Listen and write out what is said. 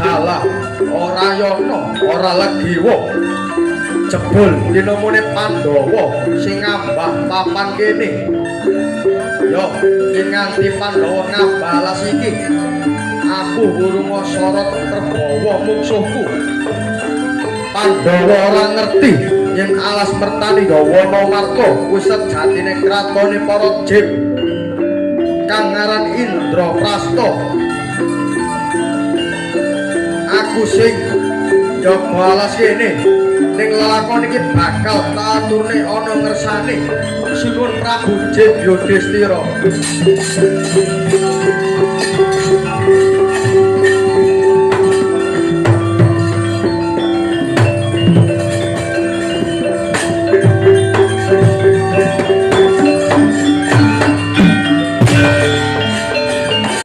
Dalah ora yana ora legiwa jebul dinamune Pandhawa sing ngambah papan kene yo yen nganti Pandhawa ngabalas iki aku urung sorot terbawa mungsuhku Pandhawa ora ngerti yen alas mertani Dawana Marka wis sejatine kratone para jin kang ngaran Indraprasta aku sing njogo alas kene ning lelakon iki bakal tak aturne ana ngersane Sinuwun Prabu Jin Yudhistira.